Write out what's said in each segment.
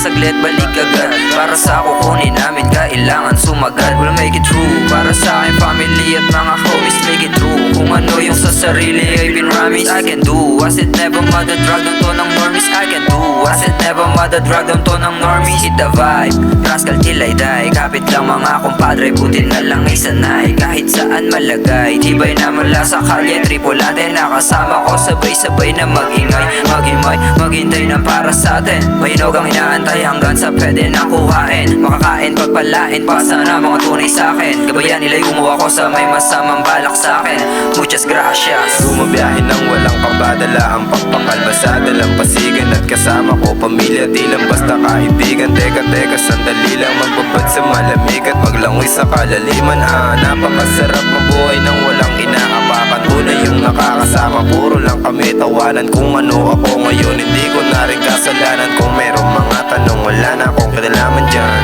saglit, balik agad. Para sa kukunin namin, kailangan sumagal. We'll make it through. Para sa aking family at mga homies, make it through. Kung ano yung sa sarili ay pinramis, I can do. Was it never madadrag ng to ng normies, I can do. Was it never madadrag ng to ng normies. Hit the vibe, rascal till I die. Kapit lang mga kumpadre, buti na lang ay sanay. Kahit saan malagay, tibay na mula sa kalye. Tripulante nakasama ko, sabay-sabay na mag-ingay, maghimay, maghintay ng para sa atin. Mahinog ang inaantay hanggang sa pwede na kuhain. Makakain, pagpalain pa sana mga tunay sa'kin. Gabayan nila'y umuha ko sa may masamang balak sa'kin. Muchas gracias. Bumabiyahe ng walang pambadala, ang pagpakalma sa dalampasigan. At kasama ko pamilya, di lang basta kaibigan. Teka, sandali lang, magbabad sa malamig at maglangoy sa kalaliman. Napakasarap mabuhay ng walang inaapakan. Tunay yung nakakasama, puro lang kami tawanan. Kung ano ako ngayon, hindi ko na rin kasalanan. Kung merong mga tanong, wala na akong kinalaman dyan.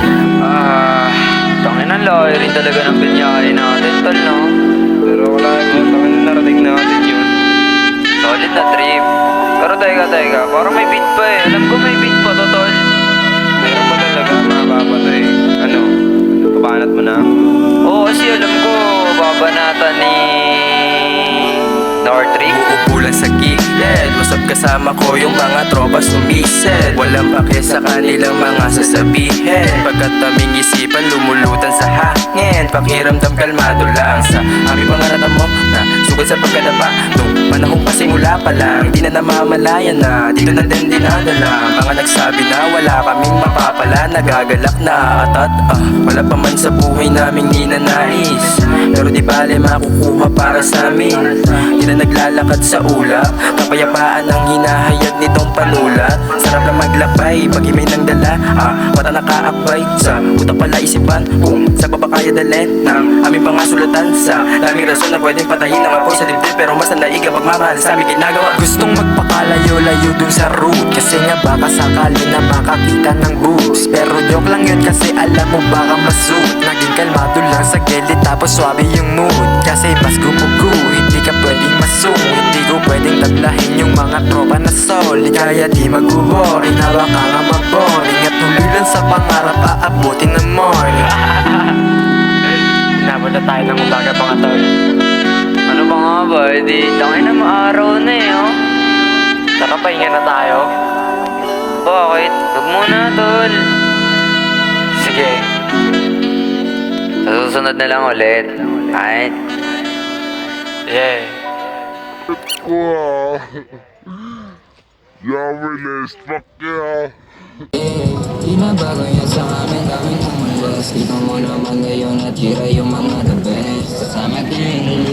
Tangin ang layo rin talaga ng binyahe natin, tol, no? Pero wala mo, tangin na narating natin yun. Solid na trip. Pero teka, parang may beat pa eh. Alam ko may beat pa to, tol. Meron pa talaga, mapapatay. Ano? Pabanat mo na? Oo, kasi alam ko, babanatan ni Nortrick. Uupulan sa gilid, usap kasama ko yung mga tropa sumisid. Walang pake sa kanilang mga sasabihin. Pagkat aming isipan lumulutan sa hangin. Pakiramdam kalmado lang sa aming pangarap mo na sugod sa pagkadapa. Nung panahon pa simula pa lang, hindi na namamalayan na dito na din dinadala. Mga nagsabi na wala kaming mapapala, nagagalak na atat. Wala pa man sa buhay naming ninanais, pero di bale makukuha para sa amin. Di na naglalakad sa ulap, kapayapaan ang hinahayag nitong panulat. Sarap na maglakbay, pag-imay ng dala, mata nakaakbay sa utak pala isipan. Kung sa baba kaya dalhin ng aming pangasulatan, sa daming rason na pwedeng patayin ang apoy sa dibdib, pero mas naiga pagmamahal sa aming ginagawa. Gustong magpakalayo-layo dun sa route, kasi nga baka sakali na makakita ng boobs. Pero joke lang yun kasi alam mo baka masuit. Naging kalmado lang sa gilid tapos swabe yung mood, kasi mas gumugu, hindi ka pwedeng masung. Hindi ko pwedeng tablahin yung mga tropa na solid, kaya di mag-worry na baka nga maboring. At tuloy lang sa pangarap, aabutin ng morning. Inabot na tayo ng umaga mga tol. Ano ba nga ba? Di, tangin na maaraw na eh, oh. Tara, pahinga na tayo. Bakit? Huwag muna, tol. Sige. Sa susunod na lang ulit. Alright? Yeah. Wow. Yumminess, fuck yeah. Di na bago yan sa amin, daming umalas. Kita mo naman ngayon at hira yung mga the best. Kasama din,